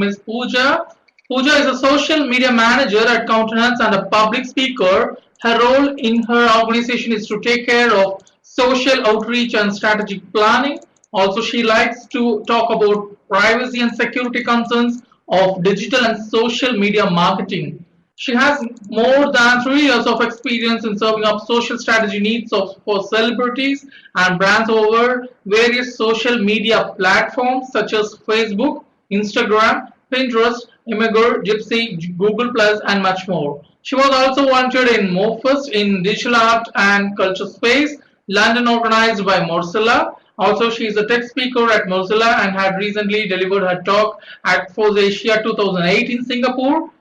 Ms. Pooja. Pooja is a social media manager at Countenance and a public speaker. Her role in her organization is to take care of social outreach and strategic planning. Also, she likes to talk about privacy and security concerns of digital and social media marketing. She has more than 3 years of experience in serving up social strategy needs for celebrities and brands over various social media platforms such as Facebook, Instagram, Pinterest, Imgur, Gypsy, Google Plus, and much more. She was also volunteered in Mozfest in digital art and culture space, London organized by Mozilla. Also, she is a tech speaker at Mozilla and had recently delivered her talk at FOSSASIA 2008 in Singapore.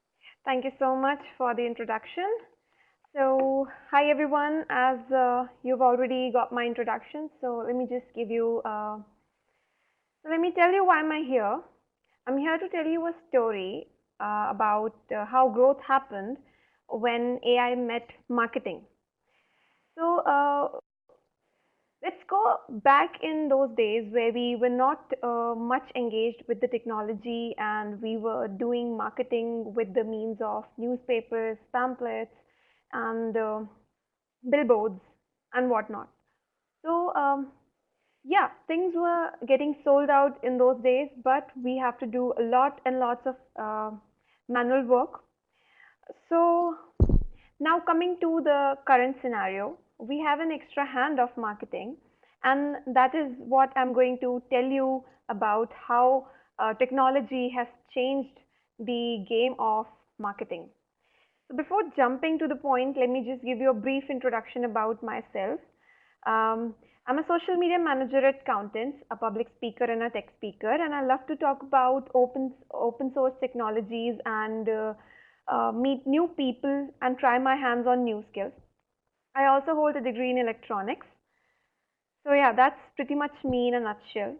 Thank you so much for the introduction. So, hi everyone, as you've already got my introduction, so let me just give you, let me tell you why am I here. I'm here to tell you a story about how growth happened when AI met marketing. So, let's go back in those days where we were not much engaged with the technology and we were doing marketing with the means of newspapers, pamphlets, and billboards and whatnot. So, yeah, things were getting sold out in those days, but we have to do a lot and lots of manual work. So, now coming to the current scenario, we have an extra hand of marketing, and that is what I'm going to tell you about how technology has changed the game of marketing. So before jumping to the point, let me just give you a brief introduction about myself. Um, I'm a social media manager at Accountants, a public speaker and a tech speaker, and I love to talk about open source technologies and meet new people and try my hands on new skills. I also hold a degree in electronics. So yeah, that's pretty much me in a nutshell.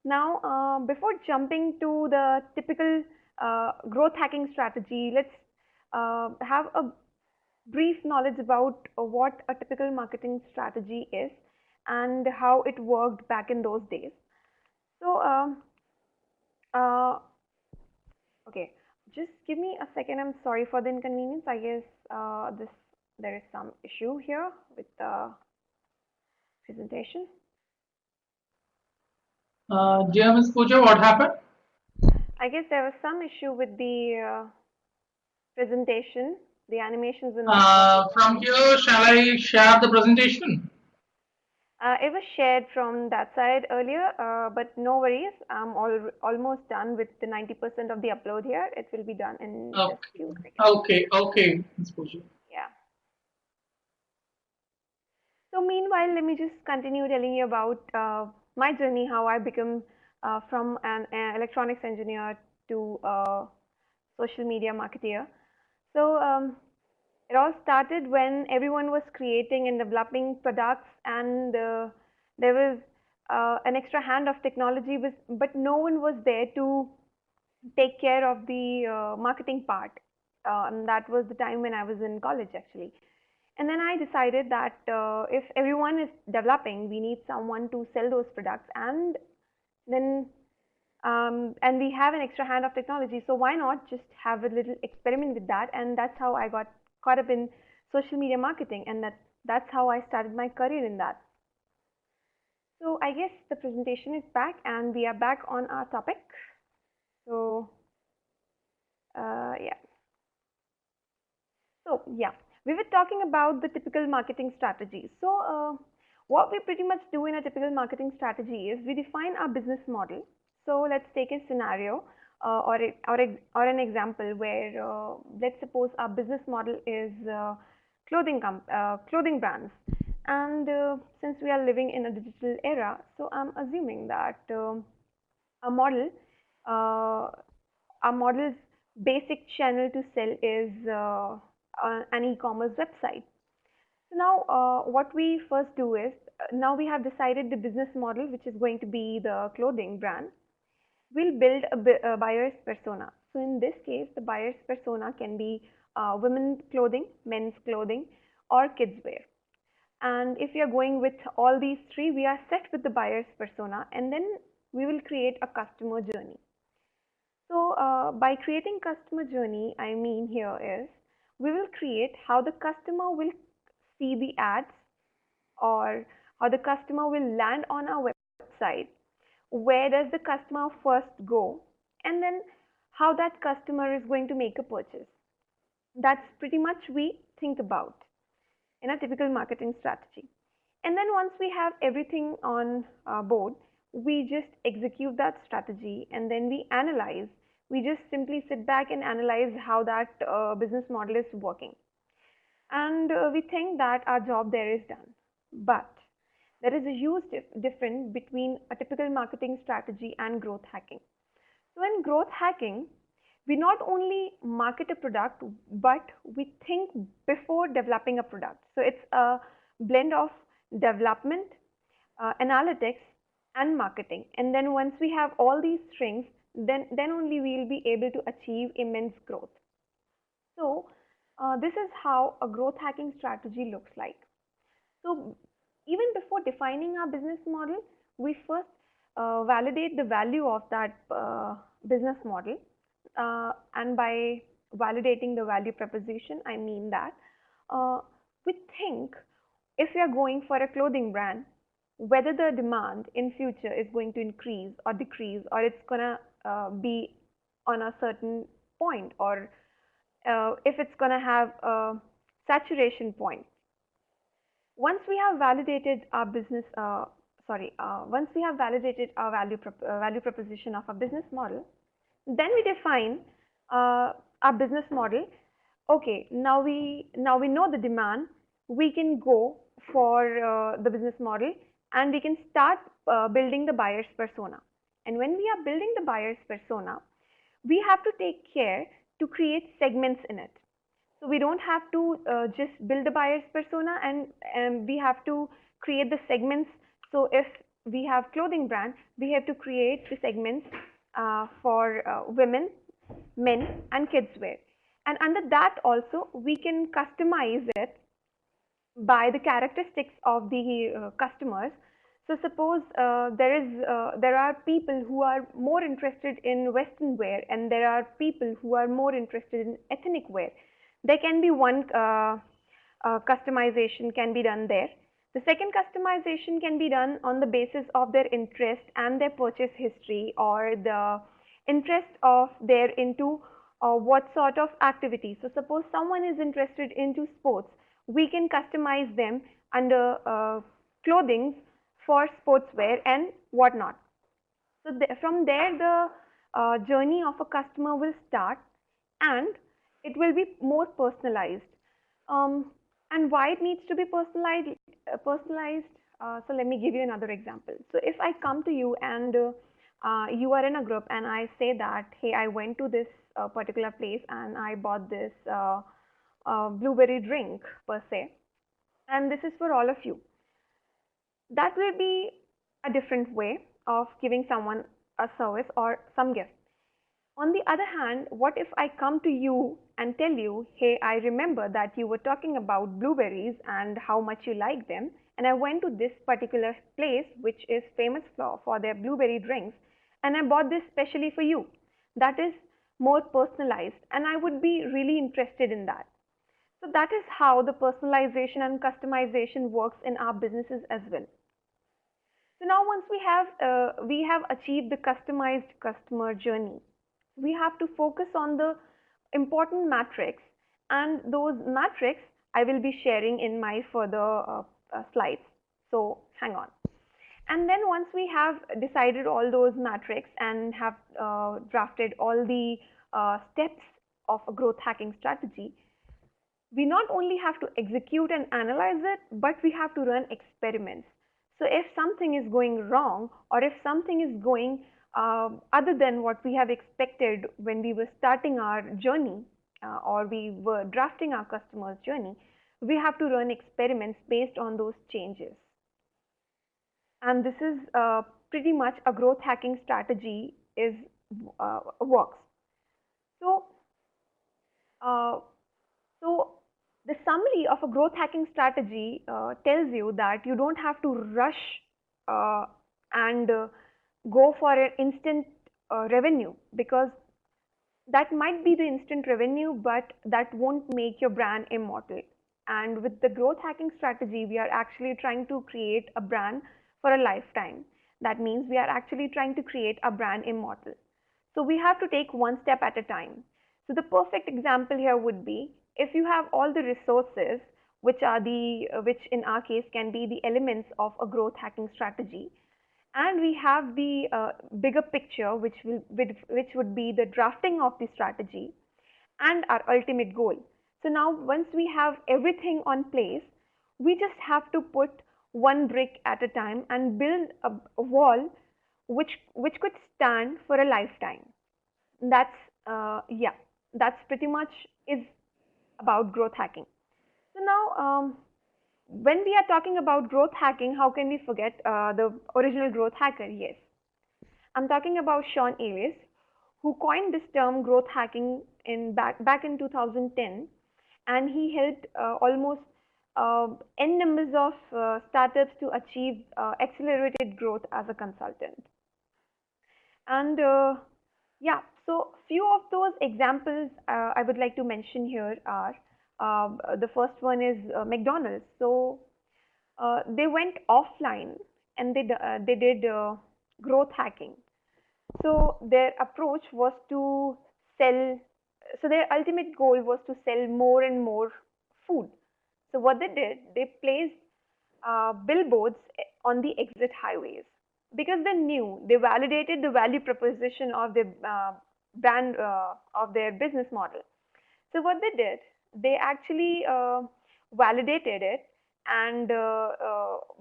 Now, before jumping to the typical growth hacking strategy, let's have a brief knowledge about what a typical marketing strategy is and how it worked back in those days. So, uh, okay, just give me a second. I'm sorry for the inconvenience. I guess this there is some issue here with the presentation. Dear Ms. Pooja, what happened? I guess there was some issue with the presentation. The animations were not working From properly. here, shall I share the presentation? It was shared from that side earlier, but no worries. I'm almost done with the 90% of the upload here. It will be done in just Okay, few seconds. okay, Ms. Pooja. Yeah. So meanwhile, let me just continue telling you about my journey, how I become from an electronics engineer to a social media marketeer. So it all started when everyone was creating and developing products, and there was an extra hand of technology, but no one was there to take care of the marketing part. And that was the time when I was in college, actually. And then I decided that if everyone is developing, we need someone to sell those products, then and we have an extra hand of technology, so why not just have a little experiment with that? And that's how I got caught up in social media marketing, and that's how I started my career in that. So I guess the presentation is back, and we are back on our topic. So yeah. So yeah, we were talking about the typical marketing strategy. So what we pretty much do in a typical marketing strategy is we define our business model. So let's take a scenario or an example where let's suppose our business model is clothing brands, and since we are living in a digital era, so I'm assuming that a model uh, our model's basic channel to sell is an e-commerce website. So now what we first do is now we have decided the business model, which is going to be the clothing brand. We'll build a buyer's persona. So in this case, the buyer's persona can be women's clothing, men's clothing, or kids wear. And if we are going with all these three, we are set with the buyer's persona, and then we will create a customer journey. So by creating customer journey, I mean here is we will create how the customer will see the ads, or how the customer will land on our website, where does the customer first go, and then how that customer is going to make a purchase. That's pretty much we think about in a typical marketing strategy. And then once we have everything on board, we just execute that strategy, and then we analyze. We just simply sit back and analyze how that business model is working. And we think that our job there is done. But there is a huge difference between a typical marketing strategy and growth hacking. So in growth hacking, we not only market a product, but we think before developing a product. So it's a blend of development, analytics, and marketing. And then once we have all these strings, then only we will be able to achieve immense growth. So this is how a growth hacking strategy looks like. So even before defining our business model, we first validate the value of that business model. And by validating the value proposition, I mean that we think if we are going for a clothing brand, whether the demand in future is going to increase or decrease, or it's gonna be on a certain point, or if it's gonna have a saturation point. Once we have validated our business, once we have validated our value proposition of a business model, then we define our business model. Okay, now we know the demand. We can go for the business model, and we can start building the buyer's persona. And when we are building the buyer's persona, we have to take care to create segments in it. So we don't have to just build a buyer's persona, and we have to create the segments. So if we have clothing brand, we have to create the segments for women, men, and kids wear. And under that also, we can customize it by the characteristics of the customers. So suppose there are people who are more interested in Western wear, and there are people who are more interested in ethnic wear. There can be one customization can be done there. The second customization can be done on the basis of their interest and their purchase history, or the interest of their into what sort of activity. So suppose someone is interested into sports, we can customize them under clothing for sportswear and whatnot. So from there, the journey of a customer will start, and it will be more personalized. And why it needs to be personalized? So let me give you another example. So if I come to you, and you are in a group, and I say that, hey, I went to this particular place and I bought this blueberry drink per se, and this is for all of you. That will be a different way of giving someone a service or some gift. On the other hand, what if I come to you and tell you, hey, I remember that you were talking about blueberries and how much you like them, and I went to this particular place which is famous for their blueberry drinks, and I bought this specially for you. That is more personalized, and I would be really interested in that. So that is how the personalization and customization works in our businesses as well. So now once we have achieved the customized customer journey, we have to focus on the important metrics, and those metrics I will be sharing in my further slides. So hang on. And then once we have decided all those metrics and have drafted all the steps of a growth hacking strategy, we not only have to execute and analyze it, but we have to run experiments. So if something is going wrong, or if something is going other than what we have expected when we were starting our journey, or we were drafting our customer's journey, we have to run experiments based on those changes. And this is pretty much a growth hacking strategy is works. So, so the summary of a growth hacking strategy tells you that you don't have to rush and go for an instant revenue, because That might be the instant revenue, but that won't make your brand immortal. And with the growth hacking strategy, we are actually trying to create a brand for a lifetime. That means we are actually trying to create a brand immortal. So we have to take one step at a time. So the perfect example here would be if you have all the resources, which in our case can be the elements of a growth hacking strategy, and we have the bigger picture, which would be the drafting of the strategy and our ultimate goal. So now once we have everything on place, we just have to put one brick at a time and build a wall which could stand for a lifetime. That's yeah, that's pretty much is about growth hacking. So now when we are talking about growth hacking, how can we forget the original growth hacker? Yes, I'm talking about Sean Ellis, who coined this term growth hacking back in 2010, and he helped almost n numbers of startups to achieve accelerated growth as a consultant. And yeah, so few of those examples I would like to mention here are the first one is McDonald's. So they went offline and they did growth hacking. So their approach was to sell, so their ultimate goal was to sell more and more food. So what they did, they placed billboards on the exit highways because they knew, they validated the value proposition of the brand of their business model. So what they did, they actually validated it, and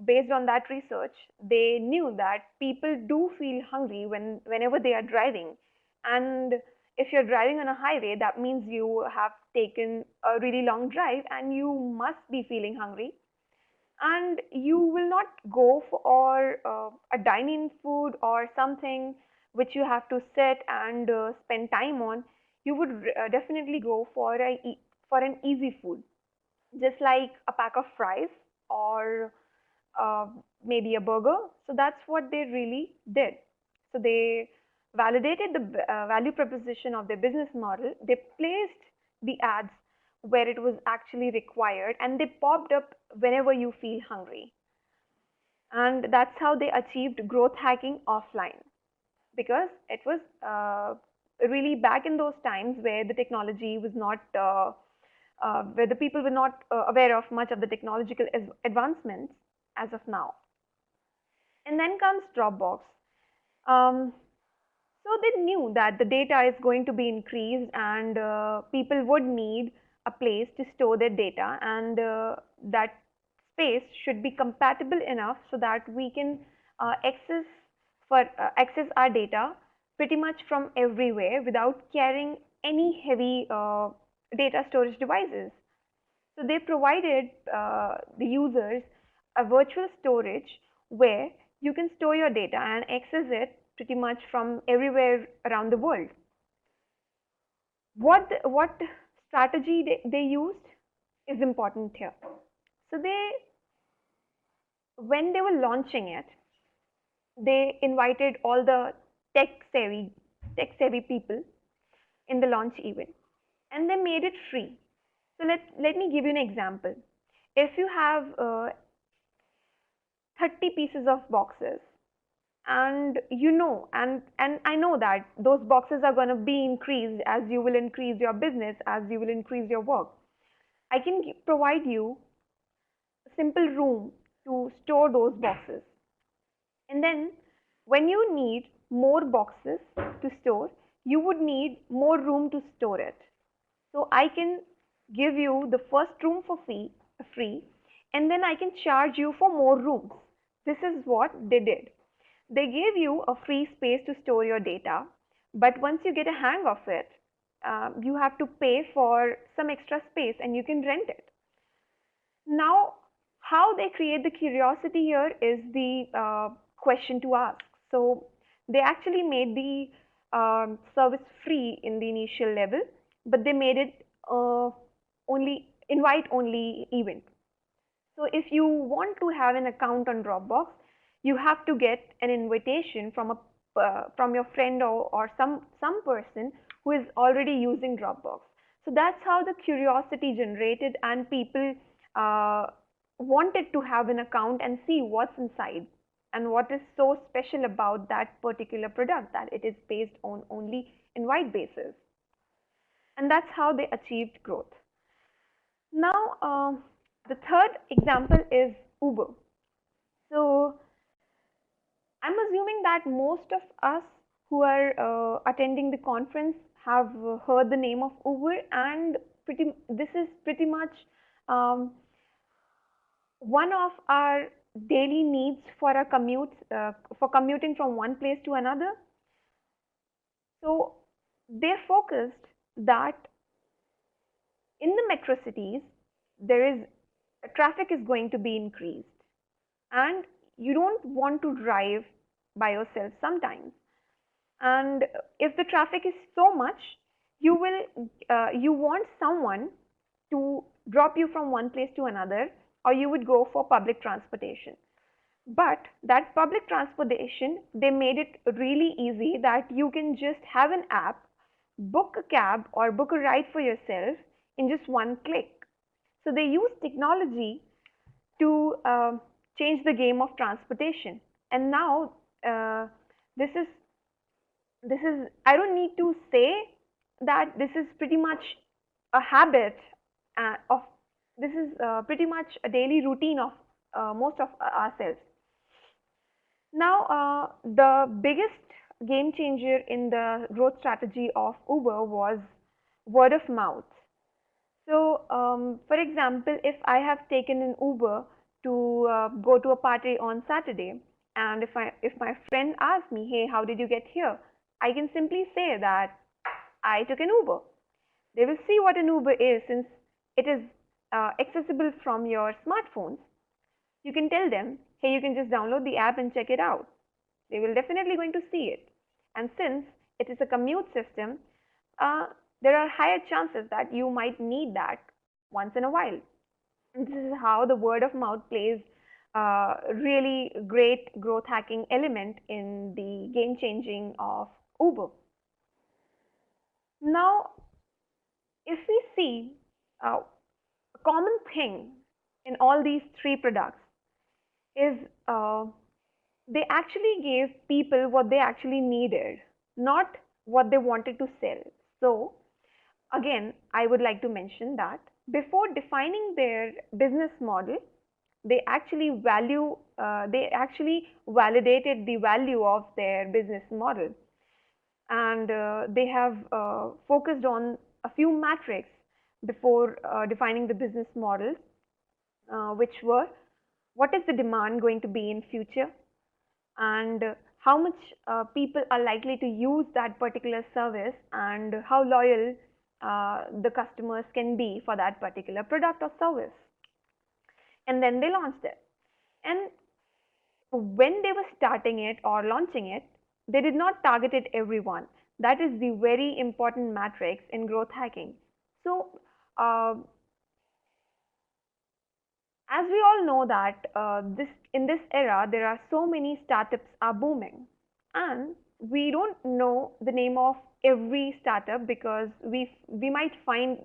based on that research, they knew that people do feel hungry whenever they are driving. And if you're driving on a highway, that means you have taken a really long drive and you must be feeling hungry. And you will not go for a dine-in food or something which you have to sit and spend time on. You would definitely go for for an easy food, just like a pack of fries or uh, maybe a burger. So that's what they really did. So they validated the value proposition of their business model. They placed the ads where it was actually required, and they popped up whenever you feel hungry. And that's how they achieved growth hacking offline, because it was really back in those times where the technology was not where the people were not aware of much of the technological advancements as of now. And then comes Dropbox. Um, so they knew that the data is going to be increased, and people would need a place to store their data, and that space should be compatible enough so that we can access our data pretty much from everywhere without carrying any heavy data storage devices. So they provided the users a virtual storage where you can store your data and access it pretty much from everywhere around the world. What strategy they used is important here. So when they were launching it, they invited all the tech savvy tech savvy people in the launch event, and they made it free. So let me give you an example. If you have 30 pieces of boxes, and and I know that those boxes are going to be increased as you will increase your business, as you will increase your work, I can provide you a simple room to store those boxes. And then when you need more boxes to store, you would need more room to store it. So I can give you the first room for free, and then I can charge you for more rooms. This is what they did. They gave you a free space to store your data, but once you get a hang of it, you have to pay for some extra space and you can rent it. Now, how they create the curiosity here is the question to ask. So they actually made the service free in the initial level, but they made it only invite only event. So if you want to have an account on Dropbox, you have to get an invitation from a from your friend or some person who is already using Dropbox. So that's how the curiosity generated, and people uh, wanted to have an account and see what's inside and what is so special about that particular product, that it is based on only invite basis. And that's how they achieved growth. Now, the third example is Uber. So I'm assuming that most of us who are attending the conference have heard the name of Uber, and this is pretty much um, one of our daily needs for a commute, for commuting from one place to another. So they're focused that in the metro cities, there is traffic is going to be increased, and you don't want to drive by yourself sometimes. And if the traffic is so much, you want someone to drop you from one place to another, or you would go for public transportation. But that public transportation, they made it really easy that you can just have an app, book a cab or book a ride for yourself in just one click. So they use technology to change the game of transportation. And now uh, this is I don't need to say that this is pretty much a habit of this is pretty much a daily routine of most of ourselves. Now, the biggest game changer in the growth strategy of Uber was word of mouth. So, for example, if I have taken an Uber to go to a party on Saturday, and if my friend asks me, "Hey, how did you get here?" I can simply say that I took an Uber. They will see what an Uber is, since it is accessible from your smartphones. You can tell them, "Hey, you can just download the app and check it out." They will definitely going to see it. And since it is a commute system, uh, there are higher chances that you might need that once in a while. And this is how the word of mouth plays a really great growth hacking element in the game changing of Uber. Now, if we see a common thing in all these three products is they actually gave people what they actually needed, not what they wanted to sell. So, again, I would like to mention that before defining their business model, they actually validated the value of their business model, and they have focused on a few metrics before defining the business model, which were what is the demand going to be in future, and how much people are likely to use that particular service, and how loyal the customers can be for that particular product or service. And then they launched it. And when they were starting it or launching it, they did not target it everyone. That is the very important matrix in growth hacking. So, uh, as we all know that this in this era there are so many startups are booming, and we don't know the name of every startup because we might find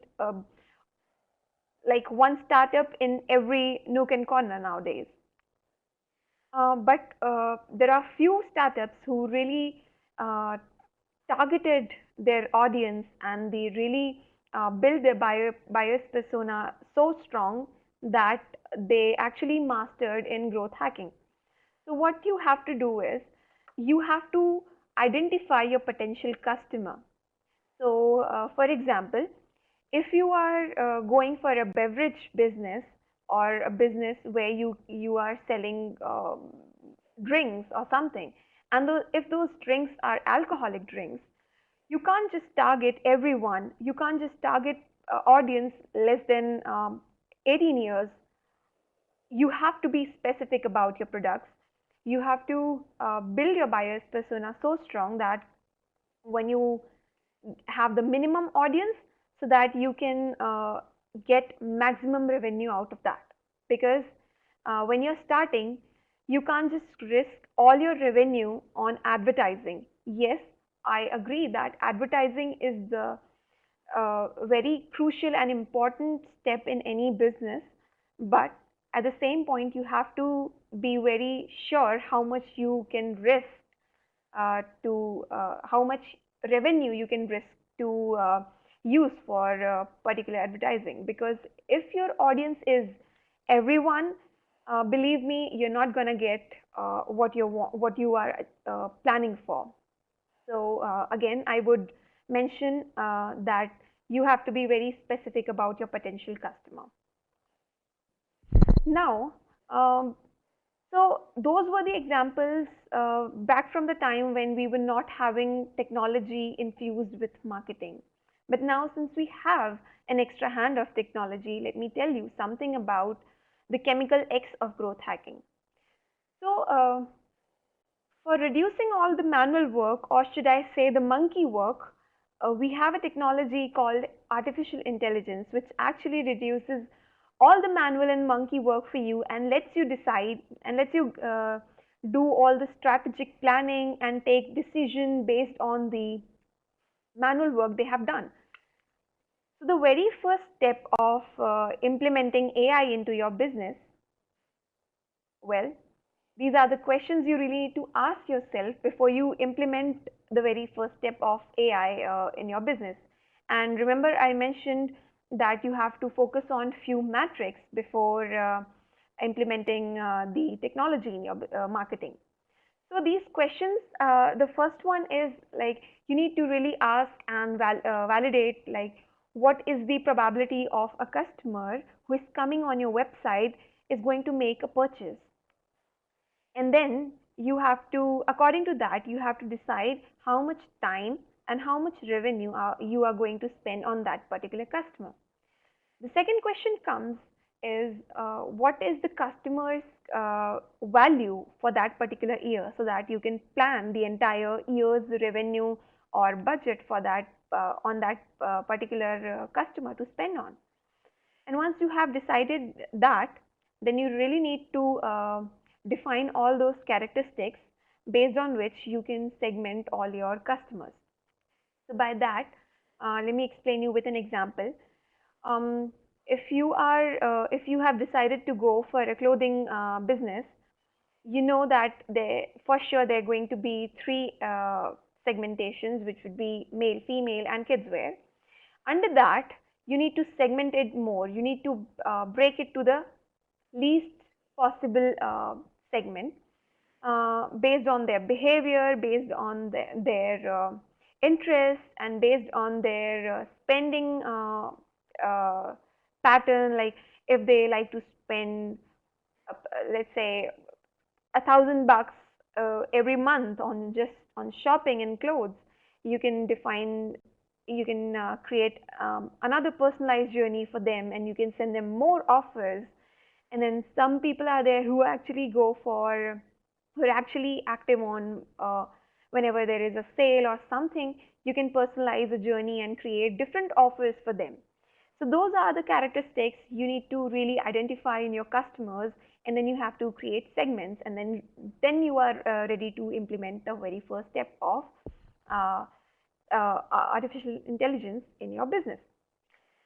like one startup in every nook and corner nowadays. But there are few startups who really uh, targeted their audience, and they really build their buyer's persona so strong that they actually mastered in growth hacking. So what you have to do is you have to identify your potential customer. So for example, if you are going for a beverage business, or a business where you are selling drinks or something, and if those drinks are alcoholic drinks, you can't just target everyone. You can't just target audience less than 18 years. You have to be specific about your products. You have to build your buyer's persona so strong that when you have the minimum audience, so that you can get maximum revenue out of that. Because when you're starting, you can't just risk all your revenue on advertising. Yes, I agree that advertising is the very crucial and important step in any business, but at the same point, you have to be very sure how much you can risk to how much revenue you can risk to use for particular advertising. Because if your audience is everyone, believe me, you're not going to get what you are planning for. So again, I would mention that you have to be very specific about your potential customer. Now, um, so those were the examples back from the time when we were not having technology infused with marketing. But now, since we have an extra hand of technology, let me tell you something about the chemical X of growth hacking. So, for reducing all the manual work, or should I say the monkey work, we have a technology called artificial intelligence, which actually reduces all the manual and monkey work for you and lets you decide and lets you do all the strategic planning and take decision based on the manual work they have done. So the very first step of implementing AI into your business, well, these are the questions you really need to ask yourself before you implement the very first step of AI in your business. And remember, I mentioned that you have to focus on few metrics before implementing the technology in your marketing. So these questions, the first one is like you need to really ask and validate like what is the probability of a customer who is coming on your website is going to make a purchase. And then you have to, according to that, you have to decide how much time and how much revenue you are going to spend on that particular customer. The second question comes is what is the customer's value for that particular year, so that you can plan the entire year's revenue or budget for that on that particular customer to spend on. And once you have decided that, then you really need to define all those characteristics based on which you can segment all your customers. So by that, let me explain you with an example. Um, if you have decided to go for a clothing business, you know that for sure there are going to be three segmentations, which would be male, female, and kids wear. Under that, you need to segment it more. You need to break it to the least possible segment based on their behavior, based on their interests, and based on their spending pattern. Like if they like to spend, let's say, $1,000 every month on just on shopping and clothes, you can define, you can create another personalized journey for them, and you can send them more offers. And then some people are there who actually go for, who are actually active on whenever there is a sale or something, you can personalize a journey and create different offers for them. So those are the characteristics you need to really identify in your customers, and then you have to create segments, and then you are ready to implement the very first step of uh, artificial intelligence in your business.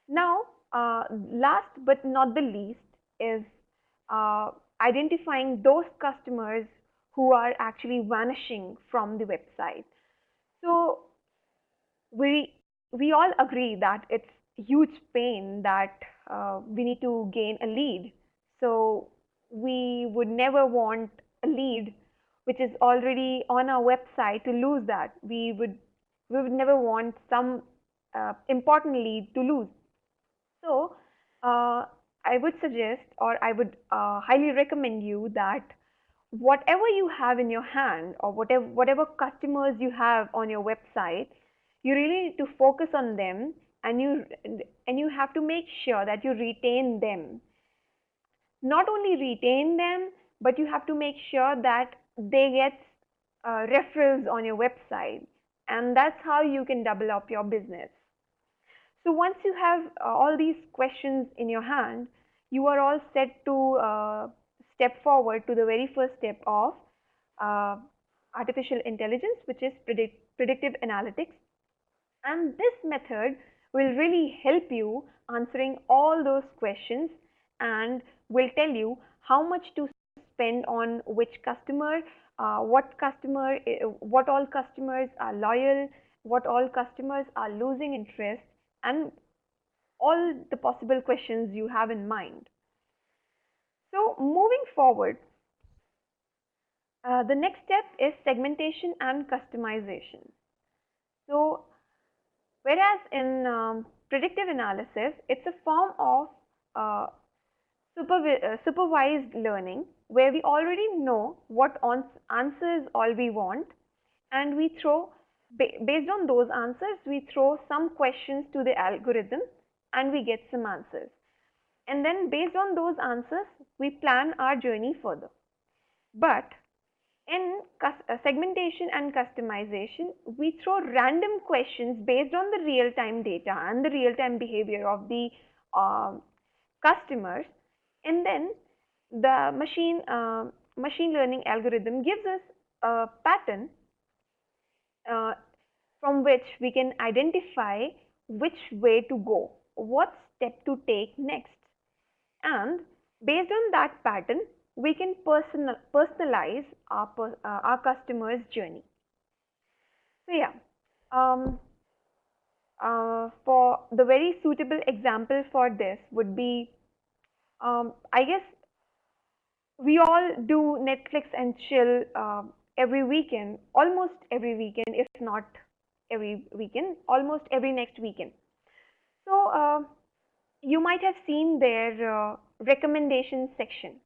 Now, last but not the least is uh, identifying those customers who are actually vanishing from the website. So we we all agree that it's huge pain that we need to gain a lead. So we would never want a lead which is already on our website to lose that. We would never want some important lead to lose. So I would suggest, or I would highly recommend you that whatever you have in your hand, or whatever customers you have on your website, you really need to focus on them, and you have to make sure that you retain them. Not only retain them, but you have to make sure that they get referrals on your website, and that's how you can double up your business. So once you have all these questions in your hand, you are all set to step forward to the very first step of uh, artificial intelligence, which is predictive analytics, and this method will really help you answering all those questions and will tell you how much to spend on which customer, what all customers are loyal, what all customers are losing interest, and all the possible questions you have in mind. So moving forward, the next step is segmentation and customization. So whereas in predictive analysis, it's a form of uh, supervised learning where we already know what answers all we want, and we throw, based on those answers, we throw some questions to the algorithm and we get some answers. And then based on those answers, we plan our journey further. But in segmentation and customization, we throw random questions based on the real-time data and the real-time behavior of the uh, customers, and then the machine learning algorithm gives us a pattern uh, from which we can identify which way to go, what step to take next, and based on that pattern, we can personalize our customer's journey. So yeah, um, for the very suitable example for this would be, I guess we all do Netflix and chill every weekend, almost every weekend, if not every weekend, almost every next weekend. So you might have seen their recommendation section.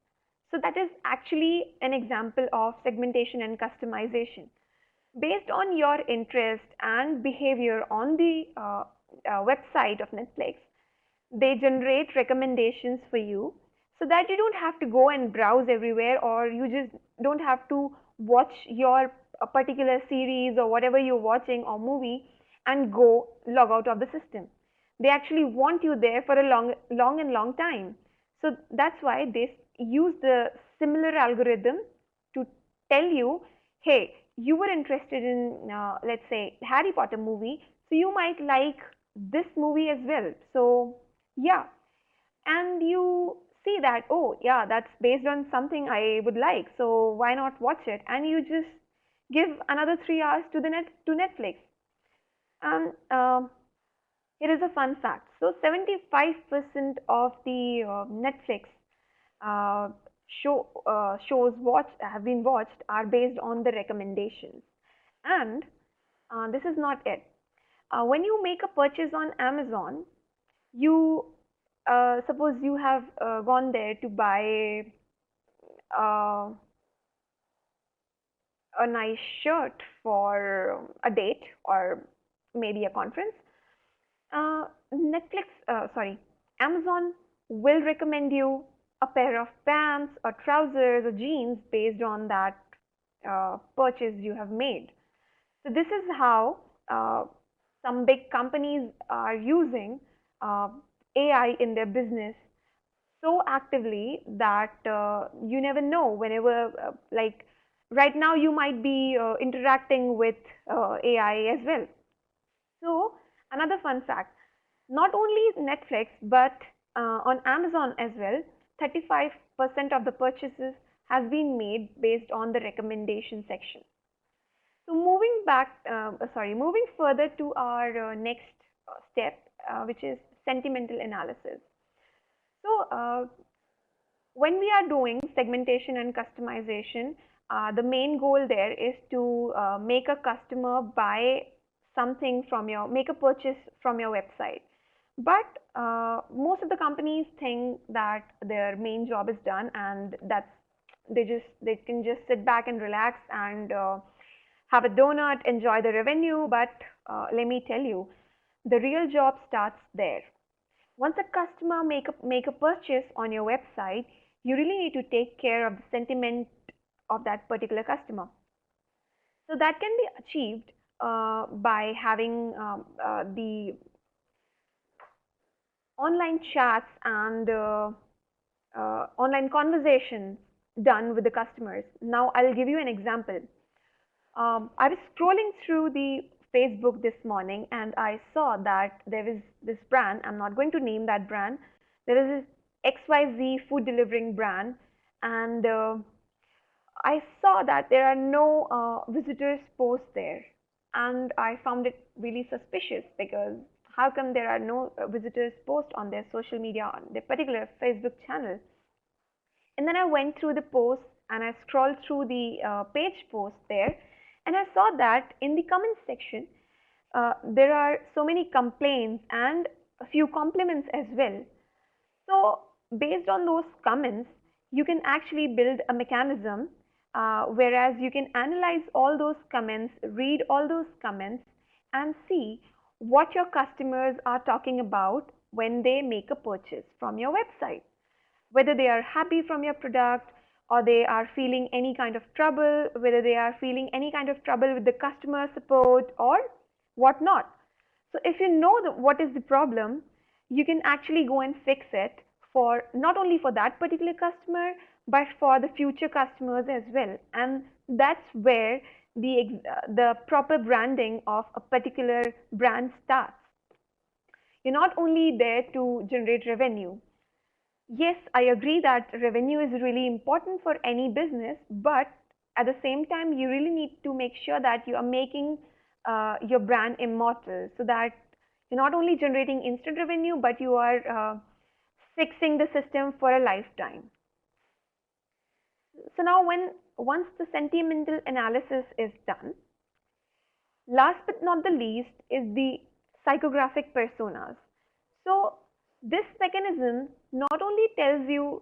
So that is actually an example of segmentation and customization. Based on your interest and behavior on the website of Netflix, they generate recommendations for you so that you don't have to go and browse everywhere, or you just don't have to watch your a particular series or whatever you're watching or movie and go log out of the system. They actually want you there for a long time. So that's why they use the similar algorithm to tell you, hey, you were interested in, let's say, Harry Potter movie, so you might like this movie as well. So yeah, and you see that, oh yeah, that's based on something I would like, so why not watch it? And you just give another 3 hours to Netflix. And here is a fun fact. So 75% of the Netflix uh, shows have been watched are based on the recommendations. And this is not it. When you make a purchase on Amazon, you suppose you have gone there to buy uh, a nice shirt for a date or maybe a conference. Amazon will recommend you a pair of pants or trousers or jeans based on that purchase you have made. So this is how some big companies are using uh, AI in their business so actively that you never know whenever, like right now, you might be interacting with AI as well. So another fun fact, not only Netflix, but on Amazon as well, 35% of the purchases has been made based on the recommendation section. So moving further to our next step, which is sentimental analysis. So when we are doing segmentation and customization, the main goal there is to make a customer buy something from make a purchase from your website. But most of the companies think that their main job is done, and that's they can just sit back and relax and have a donut, enjoy the revenue. But let me tell you, the real job starts there. Once a customer make a purchase on your website, you really need to take care of the sentiment of that particular customer. So that can be achieved by having the online chats and online conversations done with the customers. Now I'll give you an example. I was scrolling through the Facebook this morning and I saw that there is this brand. I'm not going to name that brand. There is this XYZ food delivering brand, and I saw that there are no visitors posts there, and I found it really suspicious because how come there are no visitors posts on their social media on their particular Facebook channel? And then I went through the posts and I scrolled through the page posts there, and I saw that in the comments section, there are so many complaints and a few compliments as well. So, based on those comments, you can actually build a mechanism, whereas you can analyze all those comments, read all those comments, and see what your customers are talking about when they make a purchase from your website, whether they are happy from your product or they are feeling any kind of trouble, whether they are feeling any kind of trouble with the customer support or whatnot. So if you know what is the problem, you can actually go and fix it for not only for that particular customer, but for the future customers as well. And that's where the proper branding of a particular brand starts. You're not only there to generate revenue. Yes, I agree that revenue is really important for any business, but at the same time, you really need to make sure that you are making your brand immortal so that you're not only generating instant revenue, but you are fixing the system for a lifetime. So now once the sentimental analysis is done, last but not the least is the psychographic personas. So this mechanism not only tells you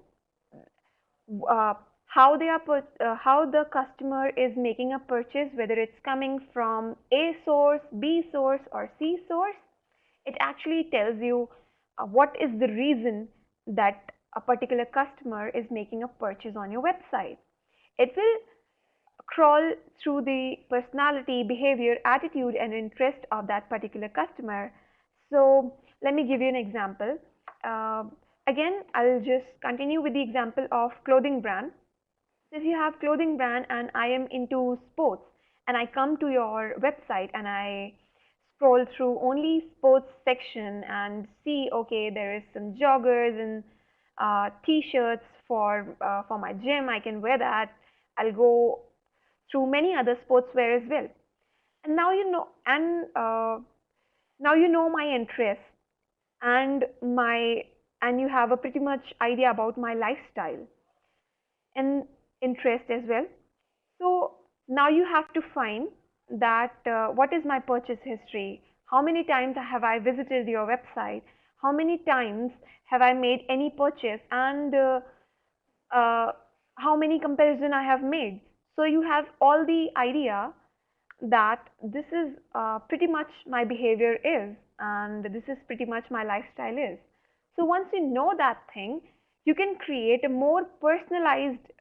uh, how the customer is making a purchase, whether it's coming from A source, B source, or C source. It actually tells you what is the reason that a particular customer is making a purchase on your website. It will crawl through the personality, behavior, attitude, and interest of that particular customer. So let me give you an example. Uh, Again, I'll just continue with the example of clothing brand. So if you have clothing brand and I am into sports and I come to your website and I scroll through only sports section and see, okay, there is some joggers and t-shirts for my gym. I can wear that. I'll go through many other sportswear as well. And now you know my interests and my and you have a pretty much idea about my lifestyle and interest as well. So now you have to find that what is my purchase history? How many times have I visited your website? How many times have I made any purchase? And uh, how many comparison I have made? So you have all the idea that this is pretty much my behavior is, and this is pretty much my lifestyle is. So once you know that thing, you can create a more personalized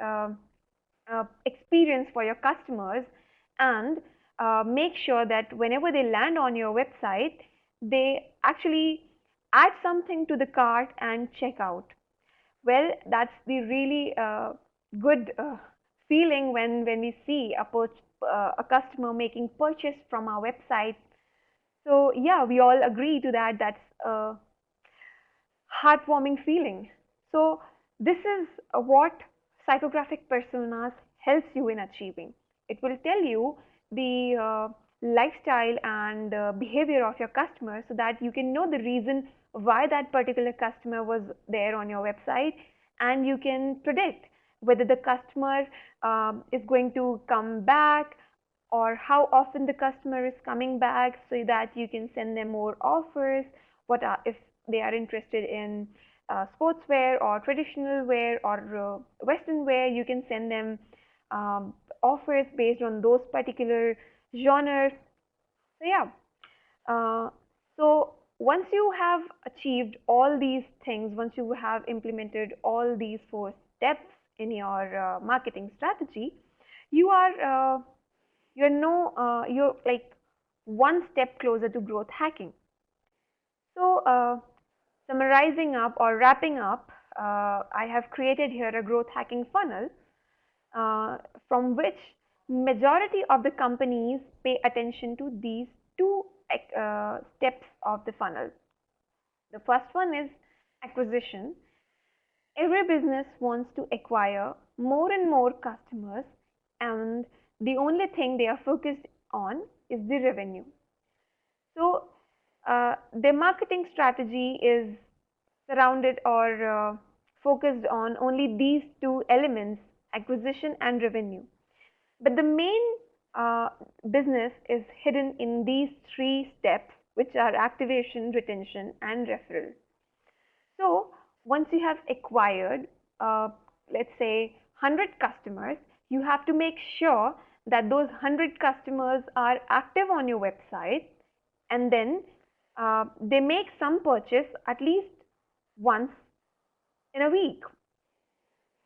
experience for your customers and make sure that whenever they land on your website, they actually add something to the cart and check out. Well, that's the really good feeling when we see a customer making purchase from our website. So yeah, we all agree to that. That's a heartwarming feeling. So this is what psychographic personas helps you in achieving. It will tell you the lifestyle and behavior of your customer so that you can know the reason why that particular customer was there on your website, and you can predict whether the customer is going to come back or how often the customer is coming back so that you can send them more offers. What are if they are interested in sportswear or traditional wear or western wear, you can send them offers based on those particular genres. So yeah, uh, so once you have achieved all these things, once you have implemented all these four steps in your marketing strategy, you are you're like one step closer to growth hacking. So summarizing up or wrapping up, I have created here a growth hacking funnel from which majority of the companies pay attention to these two steps of the funnel. The first one is acquisition. Every business wants to acquire more and more customers, and the only thing they are focused on is the revenue. So, their marketing strategy is surrounded or focused on only these two elements, acquisition and revenue. But the main uh, business is hidden in these three steps, which are activation, retention, and referral. So once you have acquired, let's say 100 customers, you have to make sure that those 100 customers are active on your website, and then they make some purchase at least once in a week.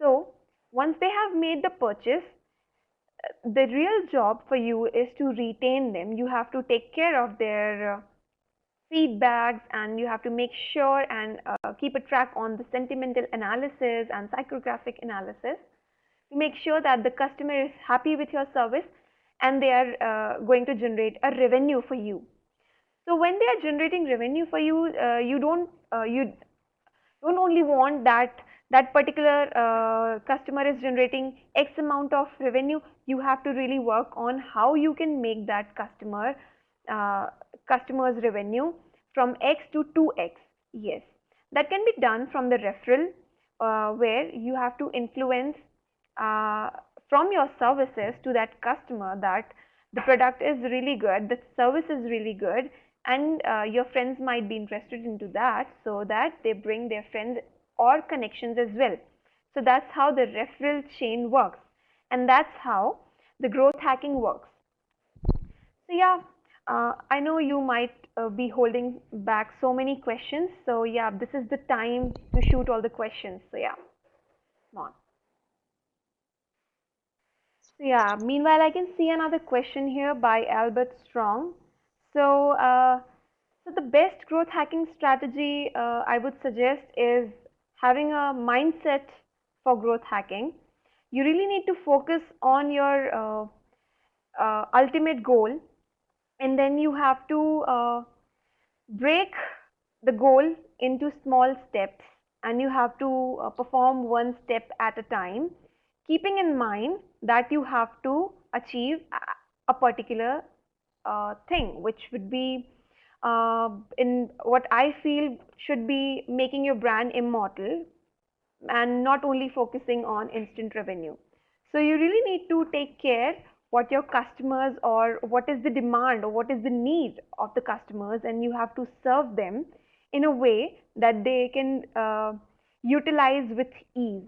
So once they have made the purchase, the real job for you is to retain them. You have to take care of their feedbacks, and you have to make sure and keep a track on the sentimental analysis and psychographic analysis to make sure that the customer is happy with your service and they are going to generate a revenue for you. So when they are generating revenue for you, you don't only want that that particular customer is generating X amount of revenue. You have to really work on how you can make that uh, customer's revenue from X to 2X. Yes, that can be done from the referral, where you have to influence uh, from your services to that customer that the product is really good, the service is really good, and your friends might be interested into that, so that they bring their friends or connections as well. So that's how the referral chain works, and that's how the growth hacking works. So yeah, I know you might be holding back so many questions. So yeah, this is the time to shoot all the questions. So yeah, come on. So yeah, meanwhile I can see another question here by Albert Strong. So, so the best growth hacking strategy I would suggest is having a mindset for growth hacking. You really need to focus on your ultimate goal, and then you have to break the goal into small steps, and you have to perform one step at a time, keeping in mind that you have to achieve a particular thing, which would be in what I feel should be making your brand immortal and not only focusing on instant revenue. So you really need to take care what your customers, or what is the demand, or what is the need of the customers, and you have to serve them in a way that they can utilize with ease.